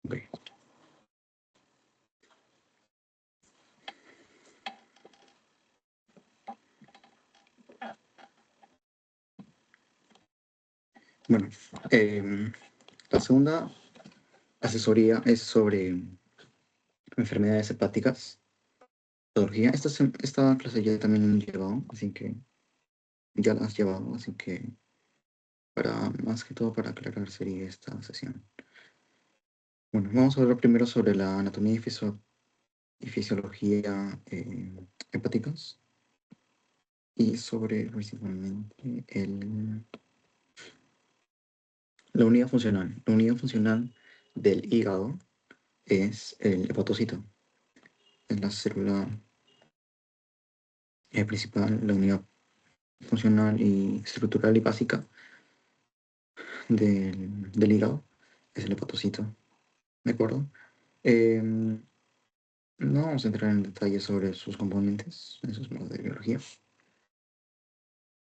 Ok. Bueno, la segunda asesoría es sobre enfermedades hepáticas, patología. Esta clase ya también la he llevado, así que ya la has llevado, así que más que todo para aclarar sería esta sesión. Bueno, vamos a hablar primero sobre la anatomía y fisiología hepáticas y sobre principalmente la unidad funcional. La unidad funcional del hígado es el hepatocito, es la célula principal, la unidad funcional y estructural y básica del hígado, es el hepatocito, ¿de acuerdo? No vamos a entrar en detalle sobre sus componentes, eso es más de biología.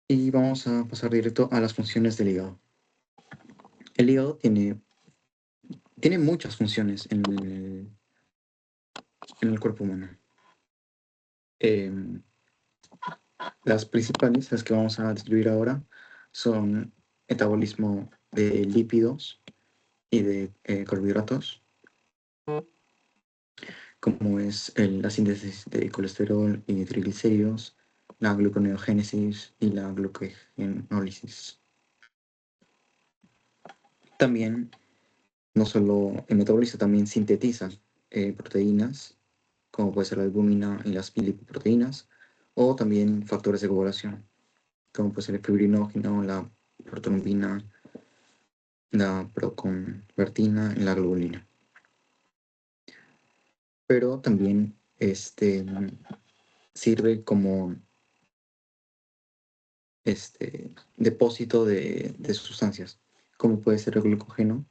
Y vamos a pasar directo a las funciones del hígado. El hígado tiene muchas funciones en el cuerpo humano. Em, las principales, las que vamos a describir ahora, son metabolismo de lípidos y de carbohidratos, como es la síntesis de colesterol y triglicéridos, la gluconeogénesis y la glucogenólisis. También, no solo el metabolismo, también sintetiza proteínas, como puede ser la albúmina y las lipoproteínas, o también factores de coagulación, como puede ser el fibrinógeno, la protrombina, la proconvertina y la globulina. Pero también sirve como depósito de sustancias, como puede ser el glucógeno,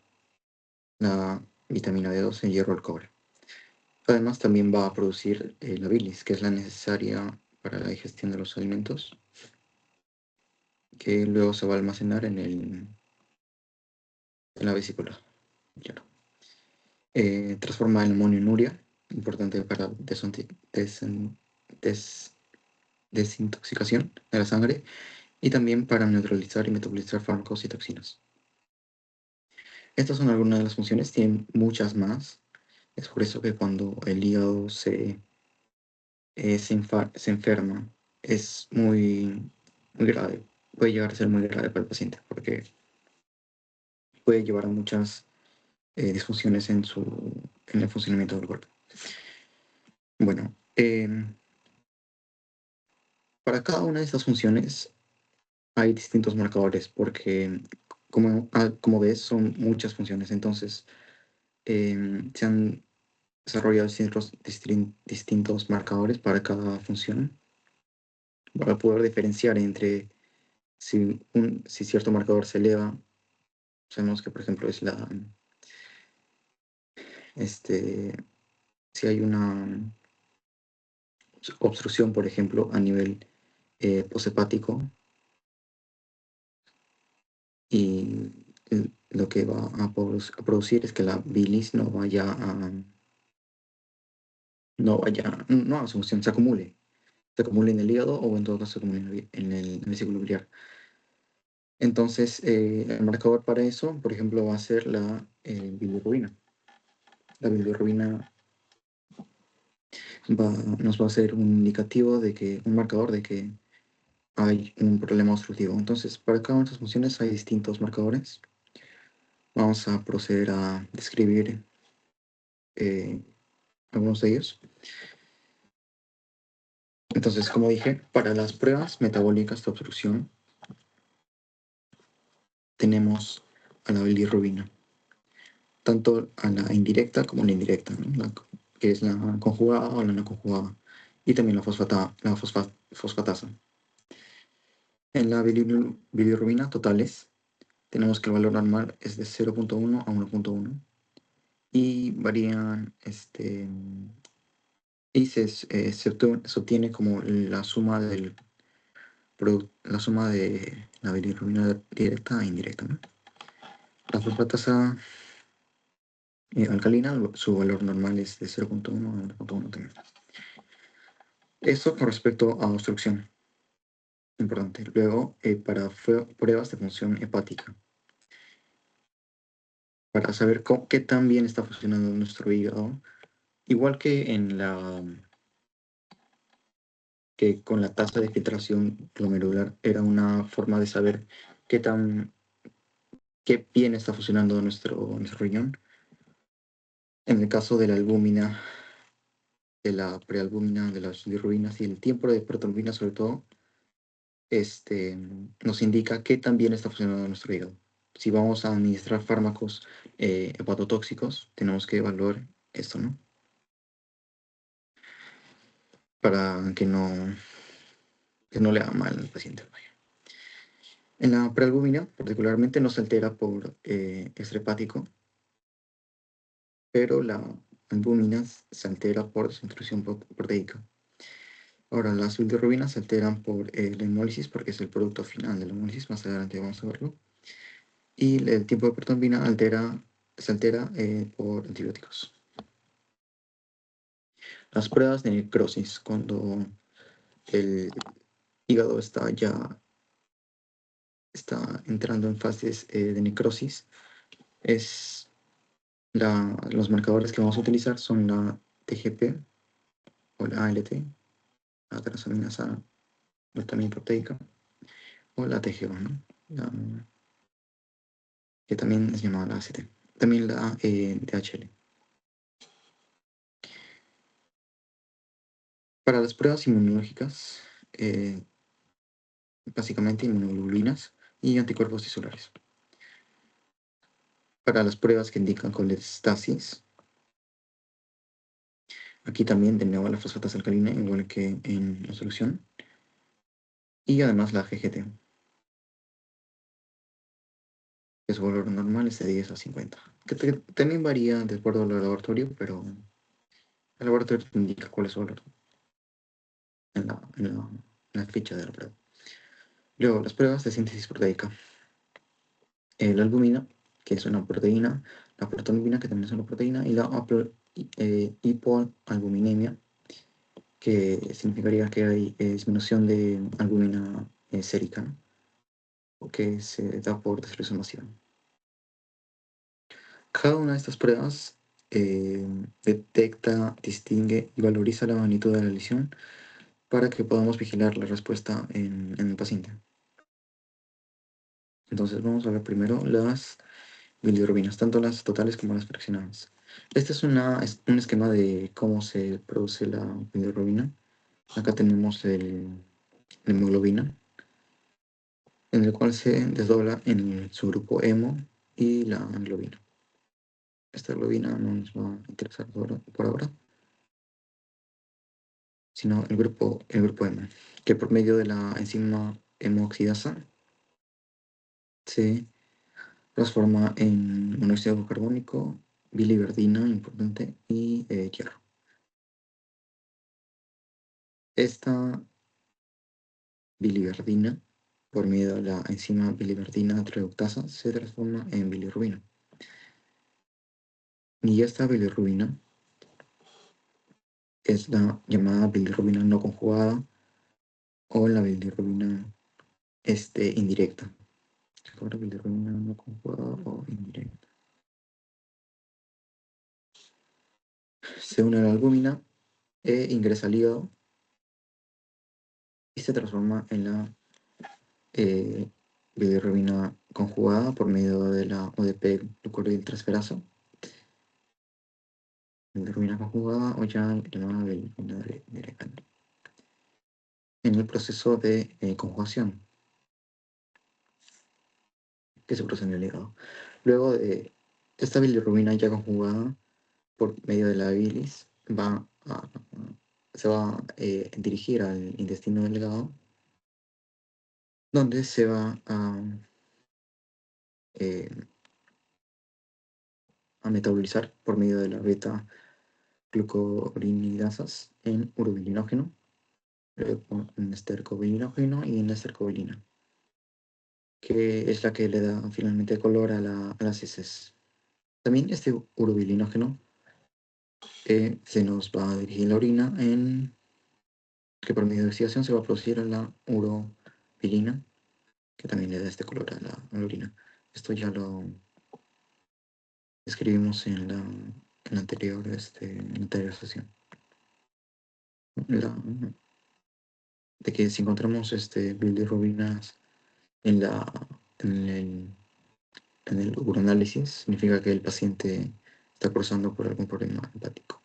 la vitamina B12, el hierro, el cobre. Además, también va a producir la bilis, que es la necesaria para la digestión de los alimentos, que luego se va a almacenar en la vesícula. Claro. Transforma el amonio en urea, importante para desintoxicación de la sangre y también para neutralizar y metabolizar fármacos y toxinas. Estas son algunas de las funciones, tienen muchas más. Es por eso que cuando el hígado se enferma, es muy grave. Puede llegar a ser muy grave para el paciente, porque puede llevar a muchas disfunciones en el funcionamiento del cuerpo. Bueno, para cada una de estas funciones hay distintos marcadores, porque como ves, son muchas funciones. Entonces, se han desarrollado distintos marcadores para cada función, para poder diferenciar entre si cierto marcador se eleva. Sabemos que, por ejemplo, si hay una obstrucción, por ejemplo, a nivel poshepático, y lo que va a producir es que la bilis no haga su función, se acumule en el hígado o en todo caso se acumule en el vesículo biliar. Entonces, el marcador para eso, por ejemplo, va a ser la bilirrubina. La bilirrubina nos va a ser un indicativo un marcador de que hay un problema obstructivo. Entonces, para cada una de estas funciones hay distintos marcadores. Vamos a proceder a describir eh, algunos de ellos. Entonces, como dije, para las pruebas metabólicas de obstrucción tenemos a la bilirrubina, tanto a la indirecta como a la indirecta, ¿no? Que es la conjugada o la no conjugada, y también la fosfatasa. En la bilirrubina totales tenemos que el valor normal es de 0,1 a 1,1 y varían, y se obtiene como la suma de la bilirrubina directa e indirecta, ¿no? La fosfatasa alcalina, su valor normal es de 0.1 a 0.1 también. Esto con respecto a obstrucción, importante. Luego, para pruebas de función hepática, para saber qué tan bien está funcionando nuestro hígado, igual que que con la tasa de filtración glomerular era una forma de saber qué bien está funcionando nuestro riñón. En el caso de la albúmina, de la prealbúmina, de las bilirrubinas y el tiempo de protrombina sobre todo, nos indica qué tan bien está funcionando nuestro hígado. Si vamos a administrar fármacos hepatotóxicos, tenemos que evaluar esto, ¿no? Para que no le haga mal al paciente. En la prealbúmina, particularmente, no se altera por estrés hepático, pero la albúmina se altera por desnutrición proteica. Ahora, las bilirrubinas se alteran por la hemólisis, porque es el producto final de la hemólisis, más adelante vamos a verlo. Y el tiempo de protrombina se altera por antibióticos. Las pruebas de necrosis, cuando el hígado está entrando en fases de necrosis, los marcadores que vamos a utilizar son la TGP o la ALT, la transaminasa también proteica, o la TGO, ¿no? Que también es llamada la ACT. También la DHL. Para las pruebas inmunológicas, básicamente inmunoglobulinas y anticuerpos tisulares. Para las pruebas que indican colestasis, aquí también de nuevo la fosfatasa alcalina, igual que en la solución, y además la GGT, que su valor normal es de 10 a 50, que también varía de acuerdo al laboratorio, pero el laboratorio te indica cuál es su valor en la ficha de la prueba. Luego, las pruebas de síntesis proteica. La albúmina, que es una proteína, la protonubina, que también es una proteína, y la hipoalbuminemia, que significaría que hay disminución de albúmina sérica, ¿no? O que se da por destrucción masiva. Cada una de estas pruebas detecta, distingue y valoriza la magnitud de la lesión para que podamos vigilar la respuesta en el paciente. Entonces vamos a ver primero las bilirrubinas, tanto las totales como las fraccionadas. Este es un esquema de cómo se produce la bilirrubina. Acá tenemos la hemoglobina, en el cual se desdobla en su grupo hemo y la globina. Esta globina no nos va a interesar por ahora, sino el grupo hemo, que por medio de la enzima hemooxidasa se transforma en monóxido carbónico, biliverdina, importante, y hierro. Esta biliverdina, por medio de la enzima biliverdina reductasa, se transforma en bilirrubina. Y esta bilirrubina es la llamada bilirrubina no conjugada o la bilirrubina indirecta. Ahora bilirrubina no conjugada o indirecta. Se une a la albúmina e ingresa al hígado y se transforma en la bilirrubina conjugada por medio de la ODP glucorodiltransferasa. Bilirrubina conjugada o ya llamada bilirrubina directa. En el proceso de conjugación que se produce en el hígado. Luego de esta bilirrubina ya conjugada por medio de la bilis, se va a dirigir al intestino delgado, donde se va eh, a metabolizar por medio de la beta glucuronidasas en urobilinógeno, en estercobilinógeno y en la estercobilina, que es la que le da finalmente color a las heces. También este urobilinógeno se nos va a dirigir la orina que por medio de oxidación se va a producir la urobilina, que también le da este color a la orina. Esto ya lo escribimos en la anterior sesión. De que si encontramos bilirrubinas en, la, en, el, en el uroanálisis, significa que el paciente está cruzando por algún problema hepático.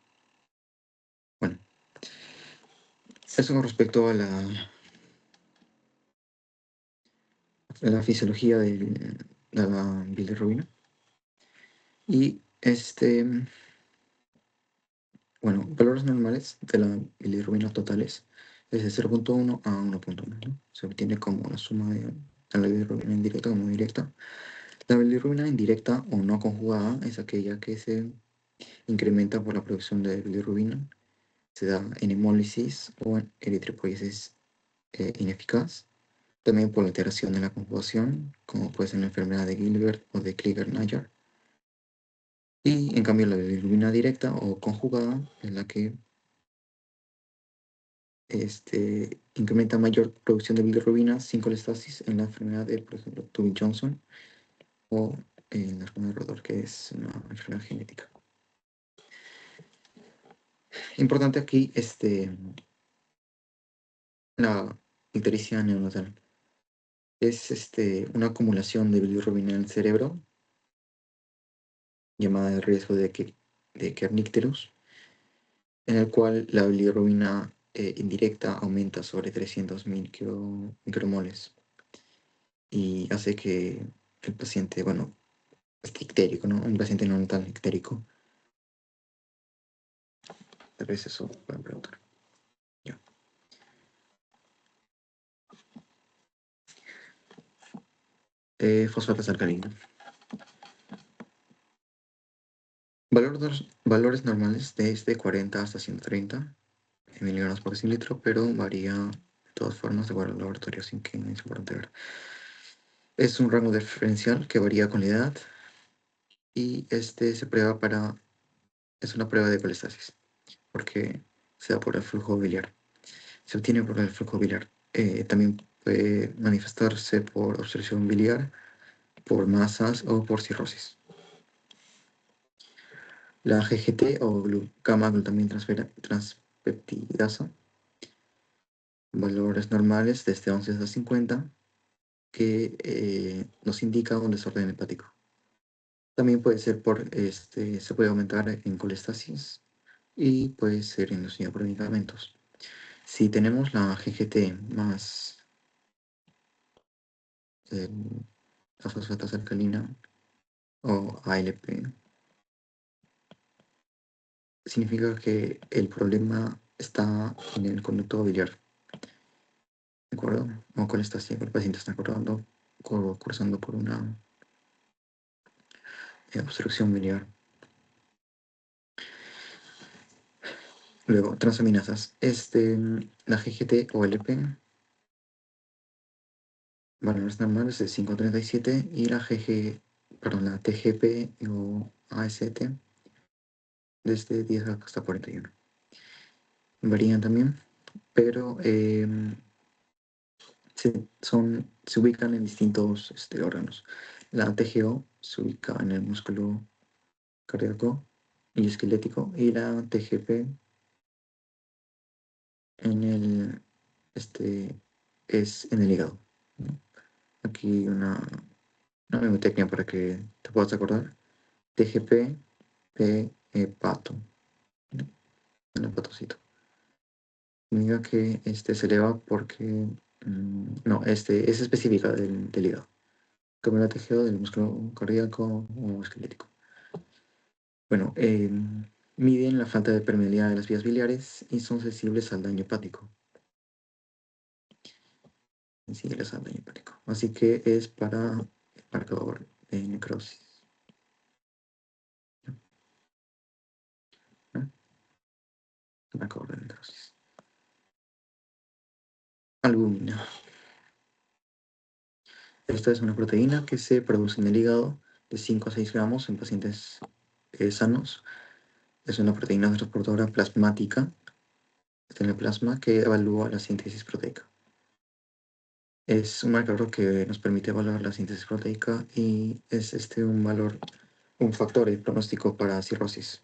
Bueno, eso con respecto a la fisiología de la bilirrubina. Y bueno, valores normales de la bilirrubina totales es de 0.1 a 1.1, ¿no? Se obtiene como la suma de la bilirrubina indirecta como directa. La bilirrubina indirecta o no conjugada es aquella que se incrementa por la producción de bilirrubina, se da en hemólisis o en eritropoiesis ineficaz, también por la alteración de la conjugación, como puede ser la enfermedad de Gilbert o de Krieger-Najjar. Y en cambio la bilirrubina directa o conjugada es la que incrementa mayor producción de bilirrubina sin colestasis en la enfermedad de, por ejemplo, Tubin-Johnson o en la enfermedad de Rodor, que es una enfermedad genética. Importante aquí, la ictericia neonatal. Es una acumulación de bilirrubina en el cerebro, llamada de riesgo de Kernicterus, en el cual la bilirrubina indirecta aumenta sobre 300.000 micromoles y hace que el paciente, bueno, esté ictérico, ¿no? Un paciente neonatal ictérico. Tal vez eso pueden preguntar. Ya. Fosfatos alcalinos. Valores normales desde 40 hasta 130 miligramos por decilitro, pero varía de todas formas de acuerdo al laboratorio, sin que es importante ver. Es un rango diferencial que varía con la edad y es una prueba de colestasis, porque se da por el flujo biliar. Se obtiene por el flujo biliar. También puede manifestarse por obstrucción biliar, por masas o por cirrosis. La GGT o gamma-glutamina transpeptidasa, valores normales desde 11 hasta 50, que nos indica un desorden hepático. También puede ser se puede aumentar en colestasis y puede ser inducido por medicamentos. Si tenemos la GGT más la fosfatasa alcalina o ALP, significa que el problema está en el conducto biliar, ¿de acuerdo? O colestasia, el paciente está cursando por una obstrucción biliar. Luego, transaminasas. La GGT o LP, valores normales de 5.37 y la TGP o AST desde 10 hasta 41. Varían también, pero se ubican en distintos órganos. La TGO se ubica en el músculo cardíaco y esquelético y la TGP en el, es en el hígado, ¿no? Aquí una mnemotecnia para que te puedas acordar. TGP, hepato, ¿no? El hepatocito. Significa que se eleva porque, no, es específica del hígado. Como la TGO del músculo cardíaco o esquelético. Bueno, miden la falta de permeabilidad de las vías biliares y son sensibles al daño hepático. Sensibles al daño hepático. Así que es para el marcador de necrosis, ¿no? El marcador de necrosis. Albúmina. Esta es una proteína que se produce en el hígado de 5 a 6 gramos en pacientes sanos. Es una proteína transportadora plasmática, está en el plasma, que evalúa la síntesis proteica. Es un marcador que nos permite evaluar la síntesis proteica y es un factor de pronóstico para cirrosis,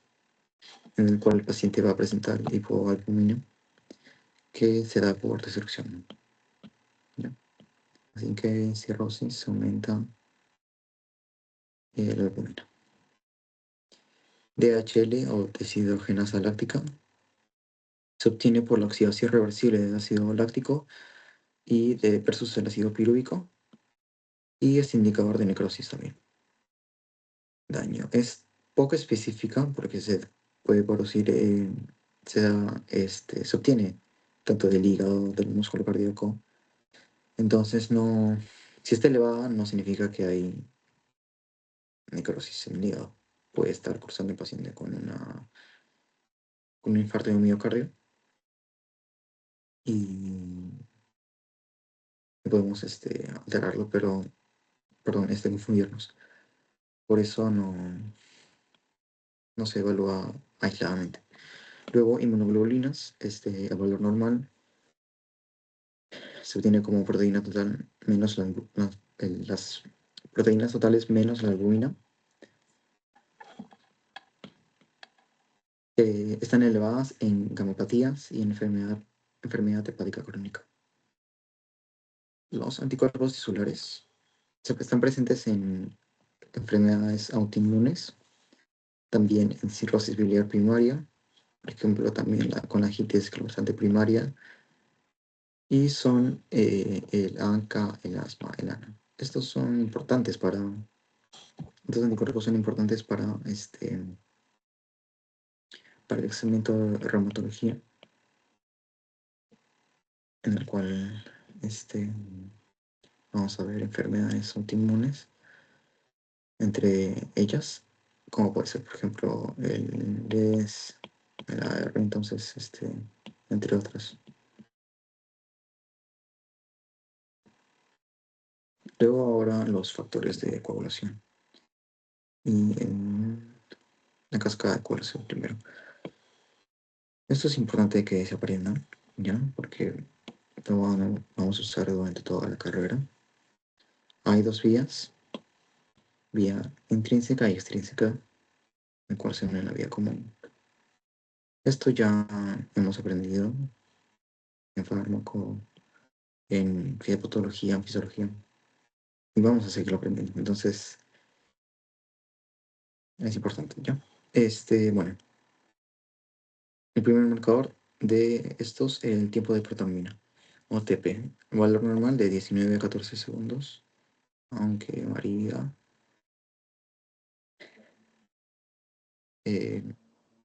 en el cual el paciente va a presentar hipoalbuminemia que se da por destrucción. ¿Ya? Así que en cirrosis aumenta la albúmina. DHL o deshidrogenasa láctica se obtiene por la oxidación reversible del ácido láctico versus el ácido pirúvico, y es indicador de necrosis también. Daño. Es poco específica porque se puede producir, se obtiene tanto del hígado, del músculo cardíaco. Entonces, no, si está elevada, no significa que hay necrosis en el hígado. Puede estar cursando el paciente con un infarto de miocardio y podemos alterarlo, pero, perdón, confundirnos. Por eso no se evalúa aisladamente. Luego, inmunoglobulinas, el valor normal se obtiene como proteína total menos las proteínas totales menos la albúmina. Están elevadas en gamopatías y en enfermedad hepática crónica. Los anticuerpos tisulares están presentes en enfermedades autoinmunes, también en cirrosis biliar primaria, por ejemplo, también con la colitis esclerosante primaria, y son el ANCA, el asma, el ANA. Estos anticuerpos son importantes para el examen de reumatología, en el cual vamos a ver enfermedades autoinmunes, entre ellas, como puede ser, por ejemplo, el DES, el AR, entonces, entre otras. Luego ahora los factores de coagulación. Y la cascada de coagulación primero. Esto es importante que se aprendan, ¿ya? Porque lo vamos a usar durante toda la carrera. Hay dos vías, vía intrínseca y extrínseca, en cual se une la vía común. Esto ya hemos aprendido en fármaco, en fisiopatología, en fisiología, y vamos a seguirlo aprendiendo. Entonces, es importante, ¿ya? Bueno, el primer marcador de estos es el tiempo de protamina, o TP, valor normal de 19 a 14 segundos, aunque varía. eh,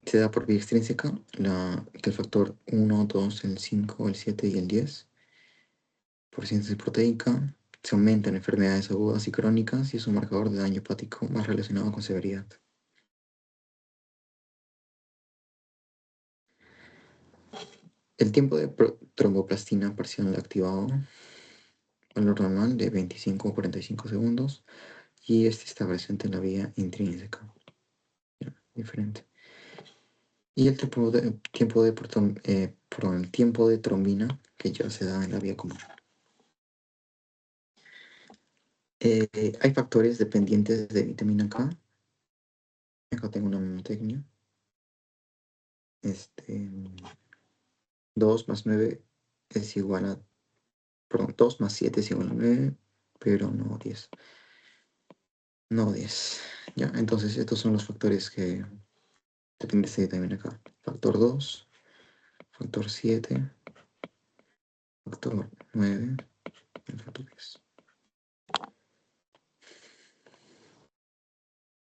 Se da por vía extrínseca, el factor 1, 2, el 5, el 7 y el 10 por síntesis proteica. Se aumenta en enfermedades agudas y crónicas y es un marcador de daño hepático más relacionado con severidad. El tiempo de tromboplastina parcial activado, valor normal de 25 a 45 segundos, y este está presente en la vía intrínseca. Ya, diferente. Y el el tiempo de trombina, que ya se da en la vía común. Hay factores dependientes de vitamina K. Acá tengo una memotecnia. 2 más 9 es igual a, perdón, 2 más 7 es igual a 9, pero no 10. No 10. Ya, entonces estos son los factores que dependen de vitamina K. Factor 2, factor 7, factor 9 y el factor 10.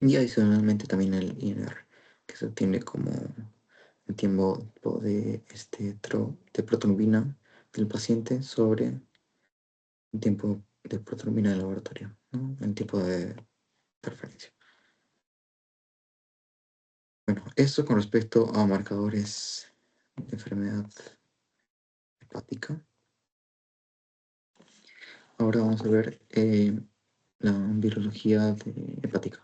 Y adicionalmente también el INR, que se obtiene como el tiempo de protrombina del paciente sobre el tiempo de protrombina del laboratorio, ¿no? El tiempo de interferencia. Bueno, esto con respecto a marcadores de enfermedad hepática. Ahora vamos a ver la virología hepática.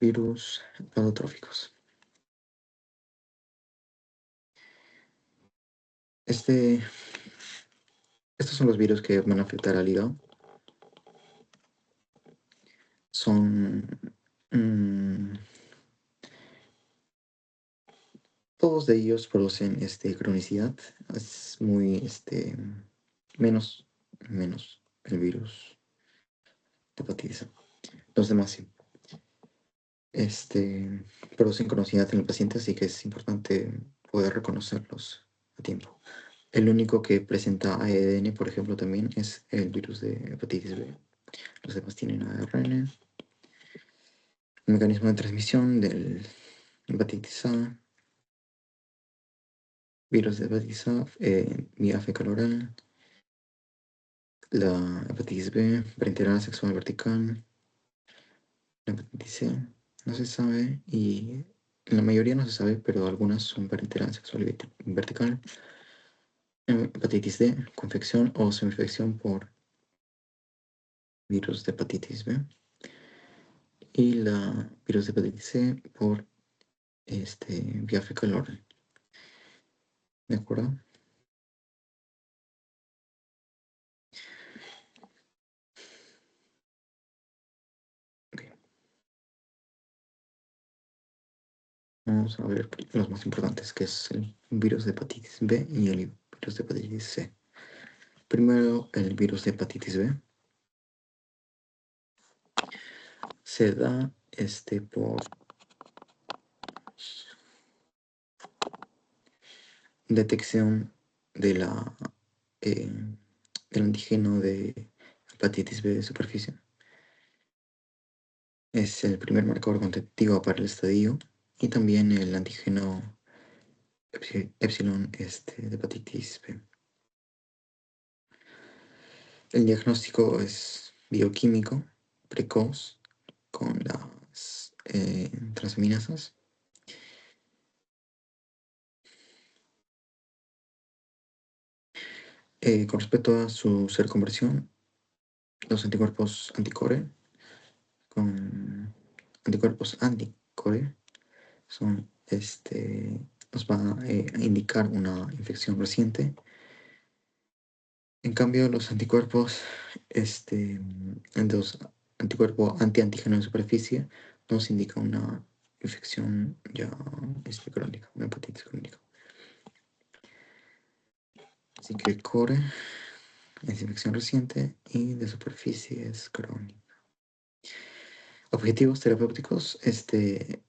virus patotróficos. Estos son los virus que van a afectar al hígado. Son todos de ellos producen cronicidad. Es muy menos el virus de hepatitis A. Los demás sí. Producen cronicidad en el paciente, así que es importante poder reconocerlos a tiempo. El único que presenta ADN, por ejemplo, también es el virus de hepatitis B. Los demás tienen ARN. El mecanismo de transmisión del hepatitis A, virus de hepatitis A, vía fecal oral, la hepatitis B, parenteral sexual vertical, la hepatitis C, no se sabe, y la mayoría no se sabe, pero algunas son parenteral sexual vertical. Hepatitis D, confección o semi-infección por virus de hepatitis B. Y la virus de hepatitis C por vía fecal oral. ¿De acuerdo? Okay. Vamos a ver los más importantes, que es el virus de hepatitis B y el virus de hepatitis C. Primero, el virus de hepatitis B. Se da por detección de del antígeno de hepatitis B de superficie. Es el primer marcador contactivo para el estadio y también el antígeno epsilon de hepatitis B. El diagnóstico es bioquímico, precoz, con las transaminasas. Con respecto a su ser conversión, los anticuerpos anticore con anticuerpos anticore son nos va a indicar una infección reciente. En cambio, los anticuerpos, los anticuerpo anti-antígeno de superficie nos indica una infección ya crónica, una hepatitis crónica. Así que core es infección reciente y de superficie es crónica. Objetivos terapéuticos,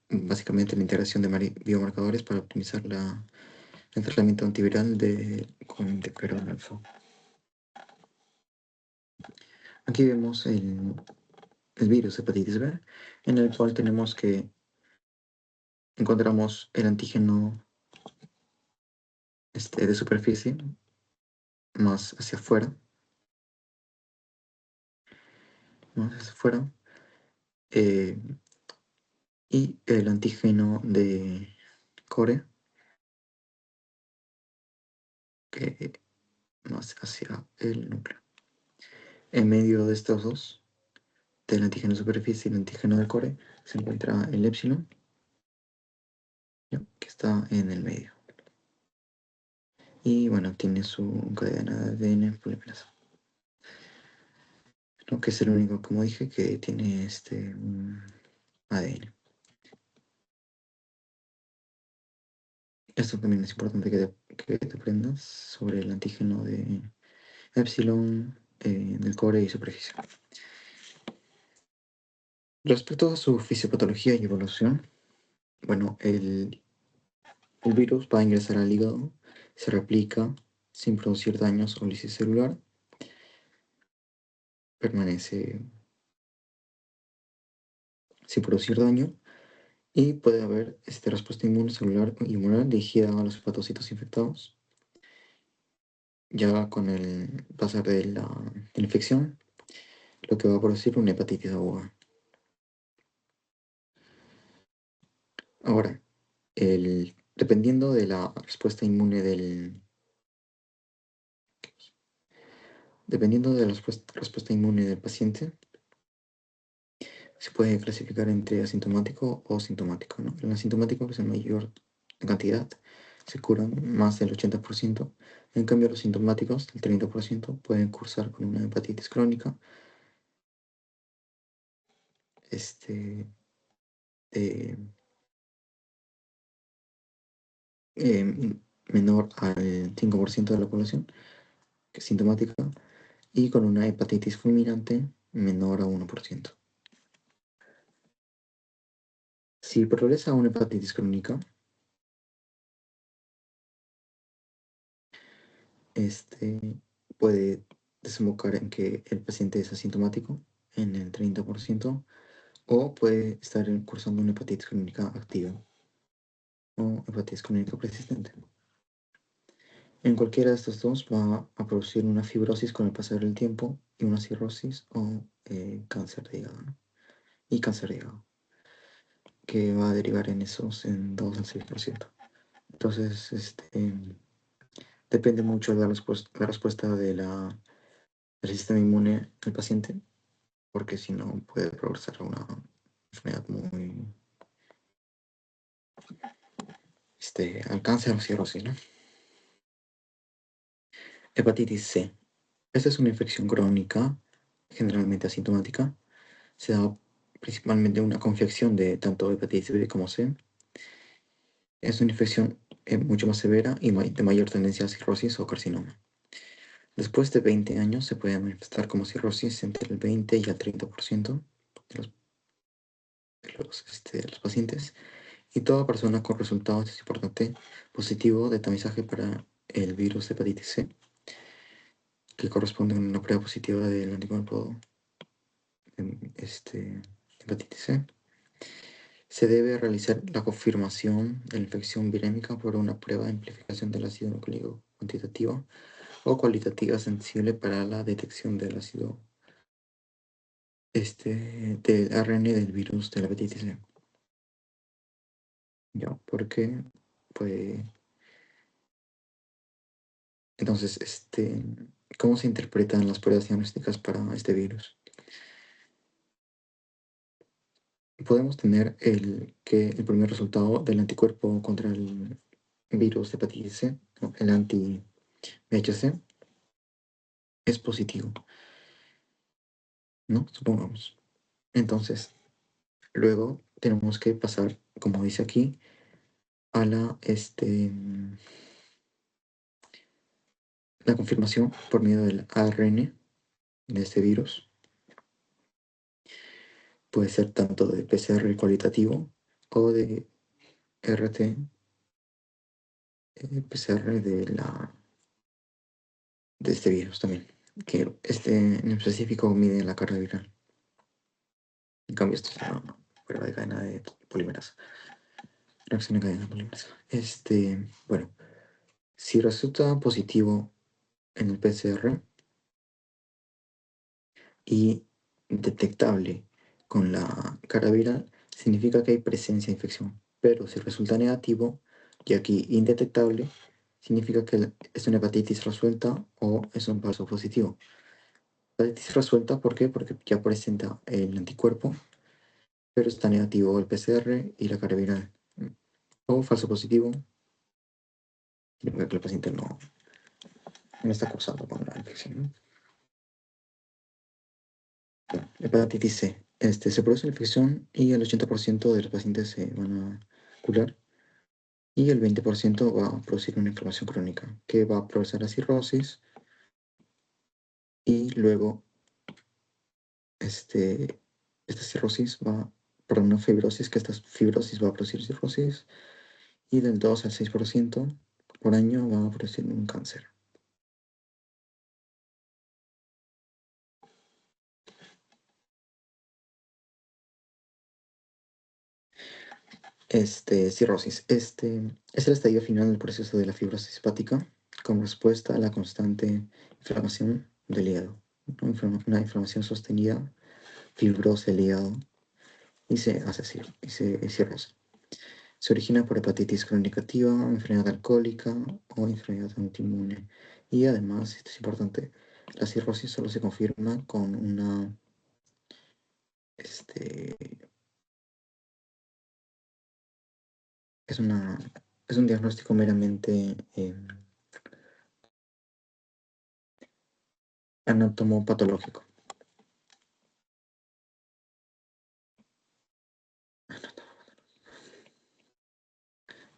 básicamente la integración de biomarcadores para optimizar el tratamiento antiviral con interferón alfa. Aquí vemos el virus hepatitis B, en el cual encontramos el antígeno de superficie más hacia afuera, eh, y el antígeno de core que más hacia el núcleo. En medio de estos dos, del antígeno de superficie y el antígeno de core, se encuentra el epsilon, ¿ya? Que está en el medio. Y bueno, tiene su cadena de ADN polimerasa, ¿no? Que es el único, como dije, que tiene ADN. Esto también es importante que te aprendas sobre el antígeno de epsilon, del core y superficie. Respecto a su fisiopatología y evolución, bueno, el virus va a ingresar al hígado, se replica sin producir daños o lisis celular, permanece sin producir daño y puede haber respuesta inmune celular y humoral dirigida a los hepatocitos infectados. Ya con el pasar de la infección, lo que va a producir una hepatitis aguda. Ahora, dependiendo de la respuesta inmune dependiendo de la respuesta inmune del paciente, se puede clasificar entre asintomático o sintomático, ¿no? El asintomático, que es el mayor en cantidad, se curan más del 80%. En cambio, los sintomáticos, el 30%, pueden cursar con una hepatitis crónica, este, eh, menor al 5% de la población, que es sintomática, y con una hepatitis fulminante menor a 1%. Si progresa a una hepatitis crónica, este puede desembocar en que el paciente es asintomático en el 30%, o puede estar cursando una hepatitis crónica activa o hepatitis crónica persistente. En cualquiera de estos dos va a producir una fibrosis con el pasar del tiempo y una cirrosis o cáncer de hígado, ¿no? Y cáncer de hígado, que va a derivar en esos en 2 al 6%. Entonces, depende mucho de la respuesta del sistema inmune del paciente, porque si no puede progresar a una enfermedad muy, al cáncer o cirrosis, ¿no? Hepatitis C. Esta es una infección crónica, generalmente asintomática. Se da principalmente una confección de tanto hepatitis B como C. Es una infección mucho más severa y de mayor tendencia a cirrosis o carcinoma. Después de 20 años se puede manifestar como cirrosis entre el 20 y el 30% de los pacientes. Y toda persona con resultados, es importante, positivo de tamizaje para el virus de hepatitis C, que corresponde a una prueba positiva del anticuerpo hepatitis C, se debe realizar la confirmación de la infección virémica por una prueba de amplificación del ácido nucleico cuantitativa o cualitativa sensible para la detección del ácido del ARN del virus de la hepatitis C. Ya, porque pues entonces ¿cómo se interpretan las pruebas diagnósticas para este virus? Podemos tener el primer resultado del anticuerpo contra el virus de hepatitis C, ¿no? El anti-VHC, es positivo, ¿no? Supongamos. Entonces, luego tenemos que pasar, como dice aquí, a la confirmación por medio del ARN de este virus. Puede ser tanto de PCR cualitativo o de RT, PCR de este virus también, que en específico mide la carga viral. En cambio, esto es una prueba de cadena de polimerasa. Reacción de cadena de polimerasa. Bueno, si resulta positivo en el PCR y detectable con la carga viral, significa que hay presencia de infección. Pero si resulta negativo, y aquí indetectable, significa que es una hepatitis resuelta o es un falso positivo. Hepatitis resuelta, ¿por qué? Porque ya presenta el anticuerpo, pero está negativo el PCR y la carga viral. O falso positivo, significa que el paciente no está cursando con la infección, ¿no? Bueno, hepatitis C. Se produce la infección y el 80% de los pacientes se van a curar, y el 20% va a producir una inflamación crónica que va a progresar a cirrosis, y luego esta cirrosis perdón, una fibrosis, que esta fibrosis va a producir cirrosis, y del 2 al 6% por año va a producir un cáncer. Cirrosis. Es el estadio final del proceso de la fibrosis hepática como respuesta a la constante inflamación del hígado, ¿no? Una inflamación sostenida, fibrosa del hígado, y se hace cirrosis. Se origina por hepatitis crónica activa, enfermedad alcohólica o enfermedad autoinmune. Y además, esto es importante, la cirrosis solo se confirma con una este, es una, es un diagnóstico meramente anatomopatológico.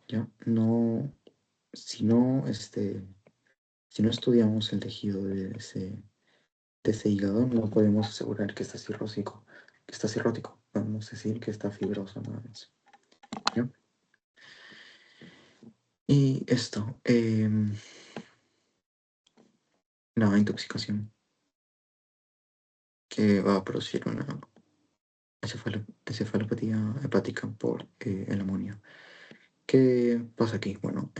¿Ya? No, si no, si no estudiamos el tejido de ese hígado, no podemos asegurar que está cirrósico, que está cirrótico. Podemos decir que está fibroso nada más. ¿Ya? Y esto, la intoxicación que va a producir una encefalopatía hepática por el amonio. ¿Qué pasa aquí? Bueno,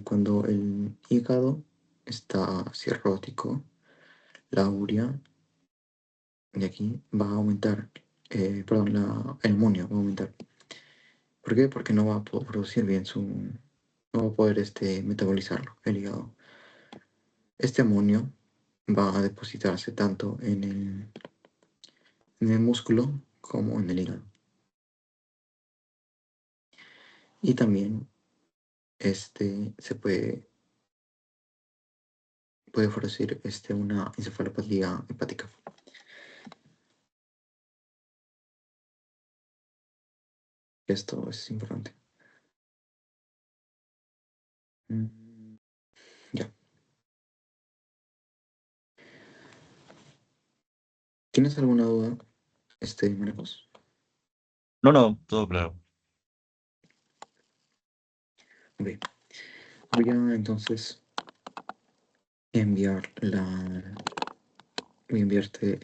cuando el hígado está cirrótico, la urea de aquí va a aumentar, perdón, el amonio va a aumentar. ¿Por qué? Porque no va a poder producir bien no va a poder metabolizarlo, el hígado. Este amonio va a depositarse tanto en el músculo como en el hígado. Y también se puede producir una encefalopatía hepática. Esto es importante. Mm, ya. ¿Tienes alguna duda, Marcos? No, no, todo claro. Ok. Voy a entonces enviar voy a enviarte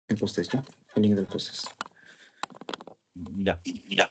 el post ¿ya? El link del post. Ya. Ya.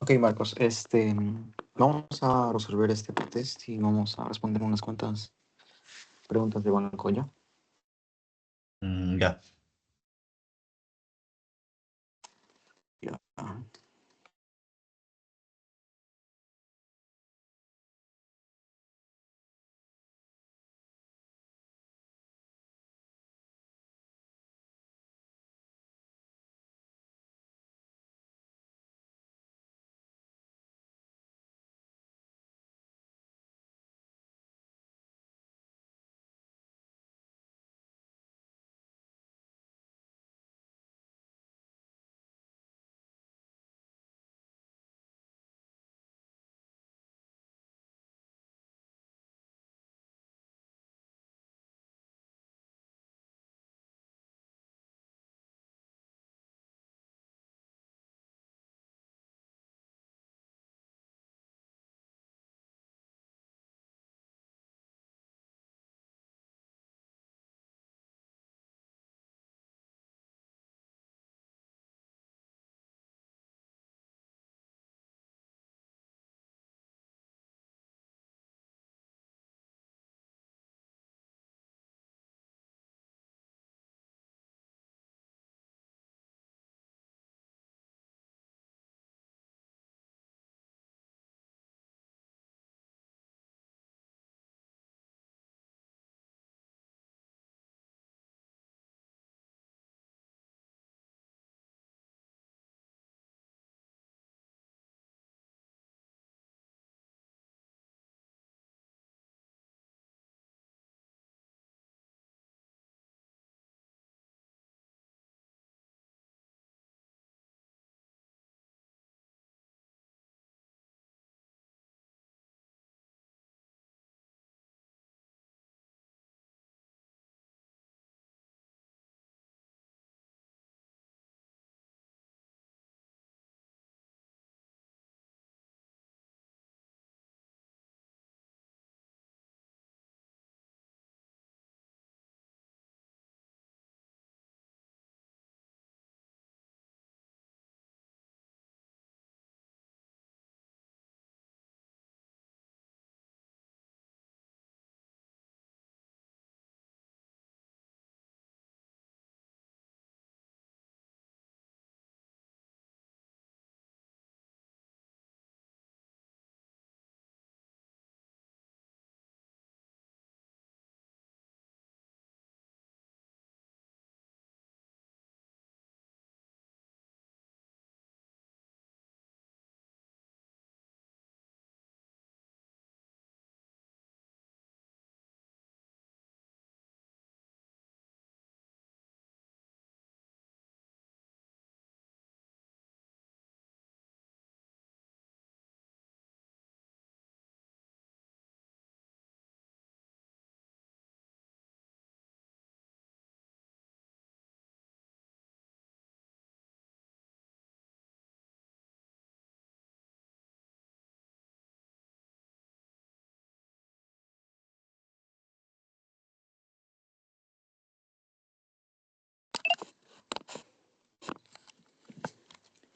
Ok, Marcos, vamos a resolver este test y vamos a responder unas cuantas preguntas de banco, ¿ya? Ya. Ya.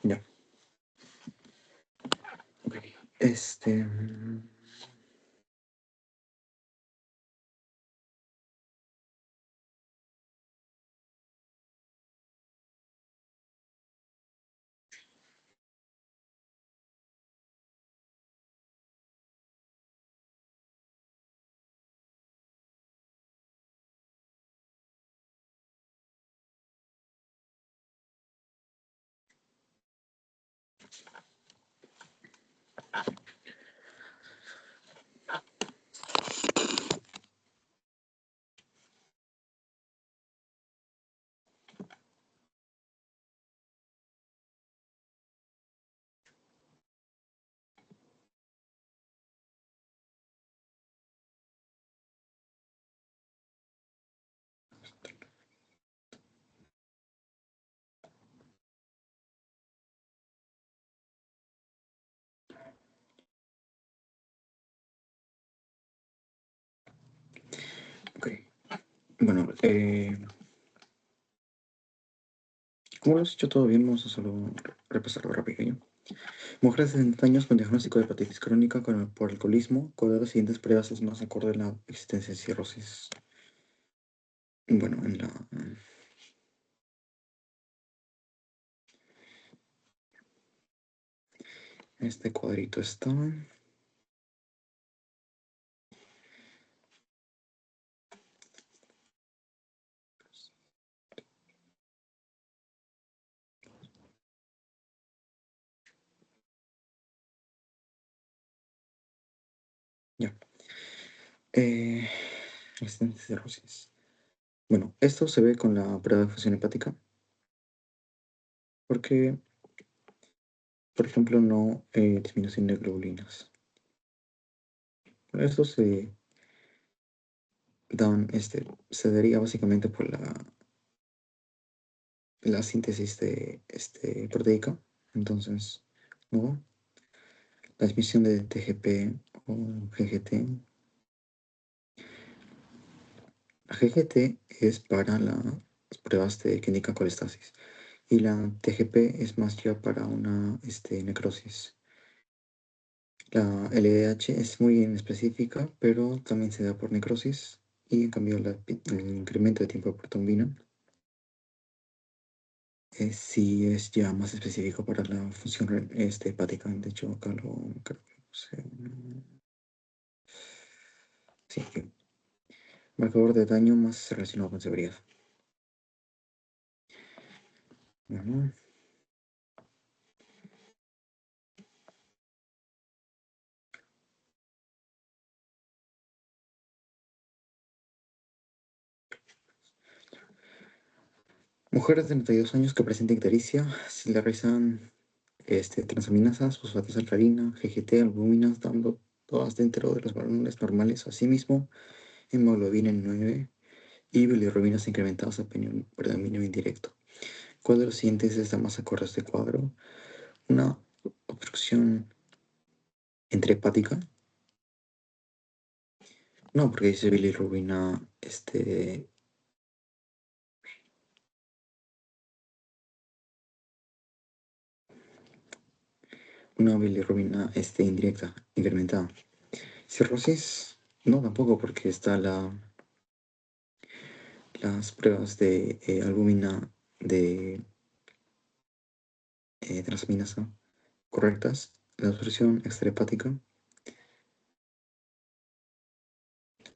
Ya. Ok. Ok. Bueno, como lo has hecho todo bien, vamos a solo repasarlo rápido, ¿ya? Mujeres de 70 años con diagnóstico de hepatitis crónica por alcoholismo, ¿cuál de las siguientes pruebas es más acorde a la existencia de cirrosis? Bueno, este cuadrito está. Ya. Existencia de cirrosis. Bueno, esto se ve con la prueba de función hepática, porque, por ejemplo, no disminución de globulinas. Esto se daría básicamente por la síntesis de proteica. Entonces, ¿no? La disminución de TGP o GGT. La GGT es para las pruebas que indican colestasis y la TGP es más ya para una necrosis. La LDH es muy específica, pero también se da por necrosis y en cambio el incremento de tiempo de protombina sí es ya más específico para la función hepática. De hecho, acá creo que puse sí, marcador de daño más relacionado con severidad. Bueno, mujeres de 32 años que presentan ictericia, se le realizan transaminasas, fosfatos alcalina, GGT, albuminas, dando todas dentro de los valores normales. Asimismo, hemoglobina en 9 y bilirrubinas incrementadas a predominio indirecto. ¿Cuál de los siguientes está más acorde a este cuadro? Una obstrucción intrahepática. No, porque dice bilirrubina, una bilirrubina indirecta, incrementada. Cirrosis, no, tampoco, porque está las pruebas de albúmina de transaminasa correctas. La obstrucción extrahepática.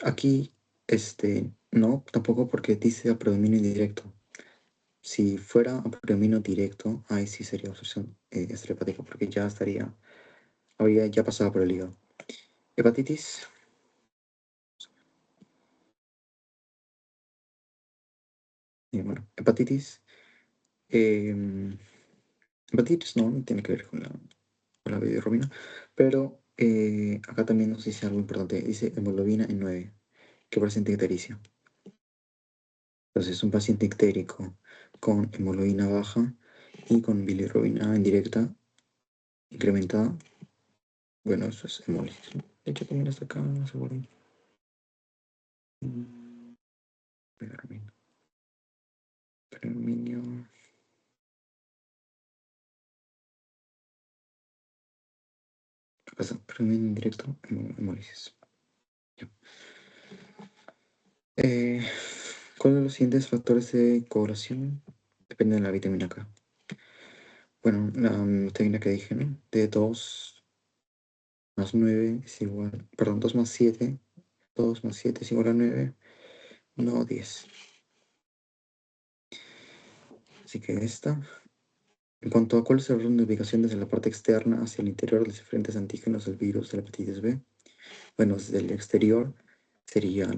Aquí, no, tampoco porque dice a predominio indirecto. Si fuera a predominio directo, ahí sí sería obstrucción extrahepática, porque ya habría ya pasado por el hígado. Hepatitis. Bueno, hepatitis. em, hepatitis no tiene que ver con la bilirrubina, pero acá también nos dice algo importante. Dice hemoglobina en 9, que presenta ictericia. Entonces, un paciente ictérico con hemoglobina baja y con bilirrubina indirecta incrementada, bueno, eso es hemólisis, ¿no? De hecho, también está acá, no seguro. Predominio. Predominio. Pasa, predominio indirecto, hemólisis. Ya. Eh, ¿Cuál de los siguientes factores de coagulación depende de la vitamina K? Bueno, la técnica que dije, ¿no? De 2 más 9 es igual, perdón, 2 más 7, 2 más 7 es igual a 9, no 10. Así que esta. En cuanto a cuál es el orden de ubicación desde la parte externa hacia el interior de los diferentes antígenos del virus de la hepatitis B, bueno, desde el exterior sería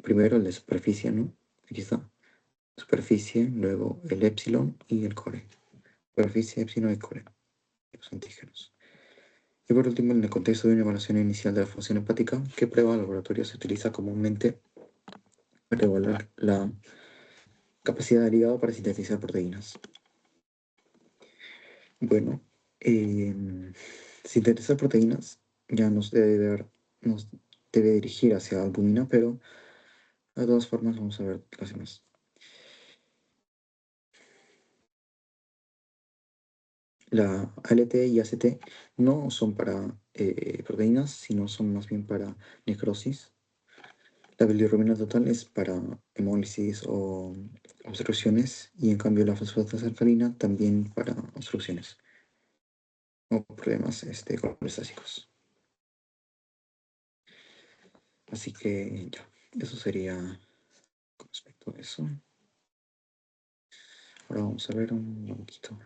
primero la superficie, ¿no? Aquí está. Superficie, luego el epsilon y el core. Superficie, epsilon y core, los antígenos. Y por último, en el contexto de una evaluación inicial de la función hepática, ¿qué prueba de laboratorio se utiliza comúnmente para evaluar la capacidad del hígado para sintetizar proteínas? Bueno, sintetizar proteínas ya nos debe dirigir hacia albúmina, pero de todas formas vamos a ver las demás. La ALT y ACT no son para proteínas, sino son más bien para necrosis. La bilirrubina total es para hemólisis o obstrucciones y en cambio la fosfatasa alcalina también para obstrucciones o problemas colestásicos. Así que ya, eso sería con respecto a eso. Ahora vamos a ver un poquito.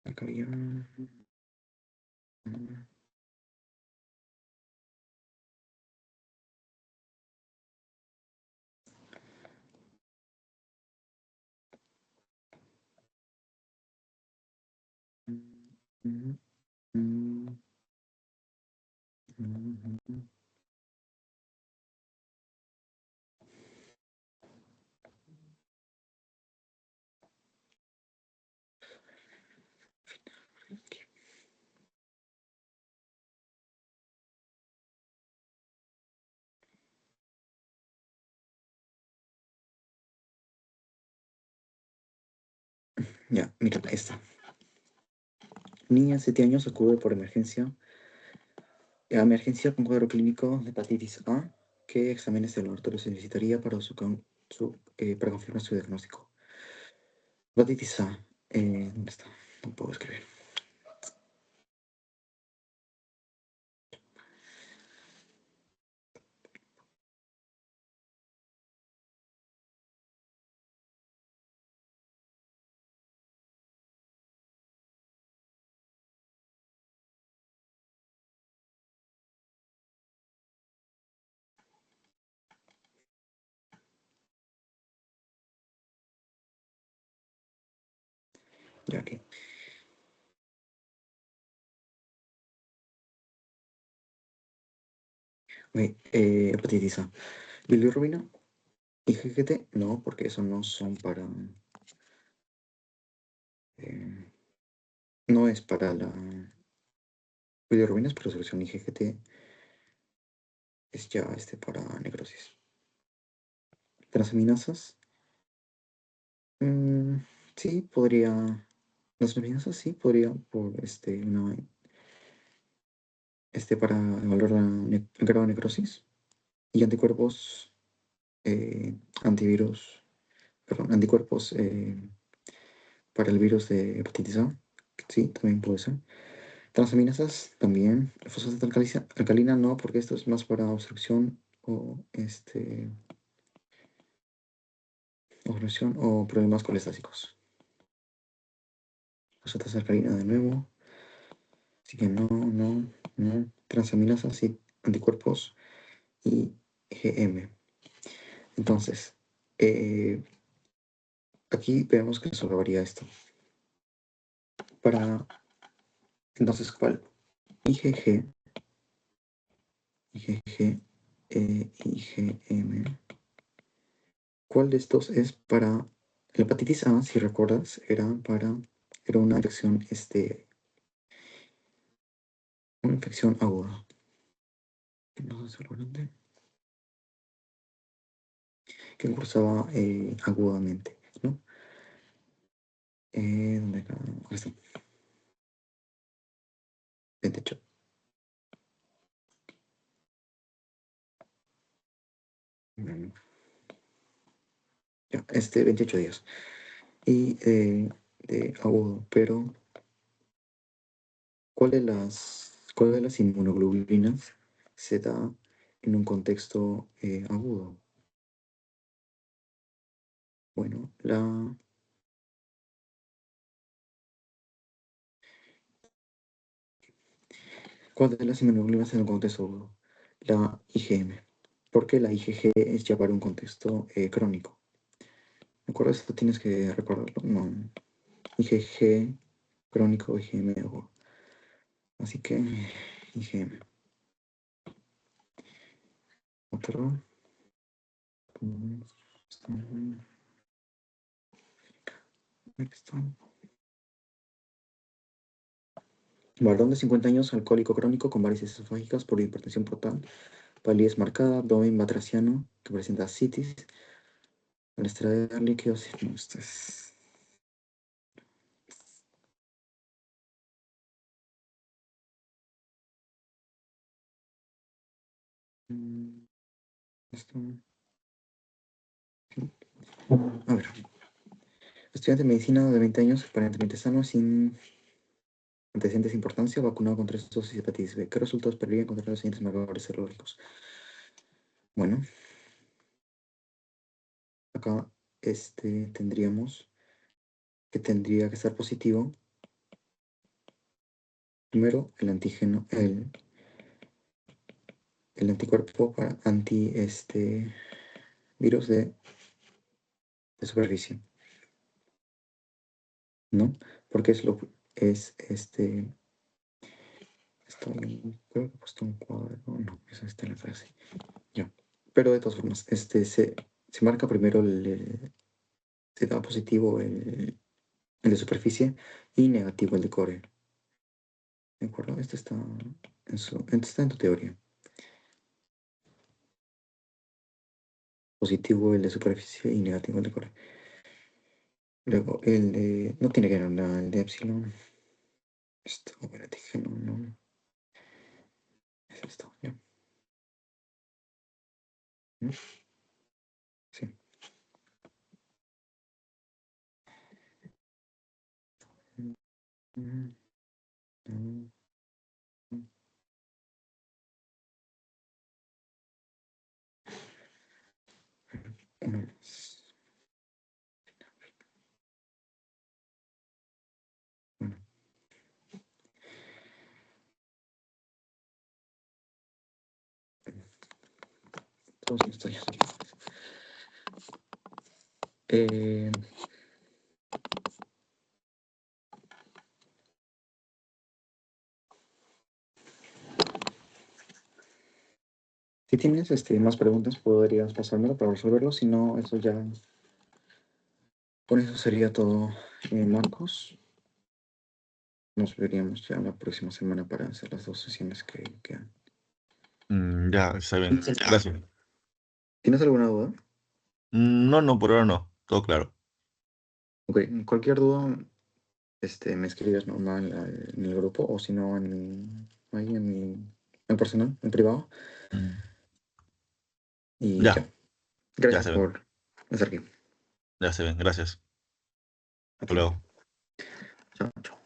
Acá había... Ya, mira, esta. Niña de 7 años acude por emergencia con cuadro clínico de hepatitis A. ¿Qué exámenes de laboratorio se necesitaría para, para confirmar su diagnóstico? Hepatitis A. ¿Dónde está? No puedo escribir. Ya aquí. Ok, hepatitis A. Bilirrubina. IgGT, no, porque eso no son para... no es para la... Bilirrubina es para solución. IgGT es ya para necrosis. Transaminasas. Sí, podría... Las transaminasas sí podría por para evaluar el grado de necrosis. Y anticuerpos antivirus, perdón, anticuerpos para el virus de hepatitis A. Sí, también puede ser. Transaminasas también. Fosfato alcalina no, porque esto es más para obstrucción o obstrucción o problemas colestásicos. Fosfato alcalina de nuevo. Así que no, no, no. Transaminasas y anticuerpos y GM. Entonces, aquí vemos que resolvería esto. Para, entonces, ¿cuál? IgG, IgG, IgM. ¿Cuál de estos es para la hepatitis A? Si recuerdas, era una infección, una infección aguda. No sé seguramente. Que cursaba agudamente, ¿no? ¿Dónde acá? Acá está. 28. Mm, Ya, 28 días. Y de agudo, pero cuál de las inmunoglobulinas se da en un contexto agudo? Bueno, ¿cuál de las inmunoglobulinas en un contexto agudo? La IgM. Porque la IgG es ya para un contexto crónico. ¿De acuerdo? Esto tienes que recordarlo. No. IgG crónico, IgM agudo. Así que IgM. Otro. Aquí está. Varón de 50 años, alcohólico crónico con varices esofágicas por hipertensión portal, palidez marcada, abdomen batraciano que presenta citis, al extraer líquidos. No, esto es Esto. A ver. Estudiante de medicina de 20 años, aparentemente sano, sin antecedentes de importancia, vacunado contra estos y hepatitis B. ¿Qué resultados prevén contra los siguientes marcadores serológicos? Bueno, acá tendríamos que tendría que estar positivo. Primero, el antígeno, el anticuerpo para anti virus de superficie, ¿no? Porque creo que he puesto un cuadro, no, esa está en la frase, ya. Pero de todas formas, se marca primero se da positivo el de superficie y negativo el de core, ¿de acuerdo? Esto está en tu teoría. Positivo el de superficie y negativo el de core. Luego no tiene que ver el de epsilon. Esto, bueno, dije, no. Es esto, ya. ¿No? Sí. Mm, mm, mm. Uno más. Bueno, todos estos ya. Si tienes más preguntas, podrías pasármelo para resolverlo. Si no, eso ya. Con eso sería todo, Marcos. Nos veríamos ya la próxima semana para hacer las 2 sesiones que quedan. Ya, está bien. Gracias. ¿Tienes alguna duda? No, por ahora no. Todo claro. Ok, cualquier duda, me escribes normal en el grupo o si no ahí en personal, en privado. Mm, Y Ya, ya. ya Gracias se ven. por estar aquí. Ya se ven. Gracias. A Hasta ti. luego. Chao, chao.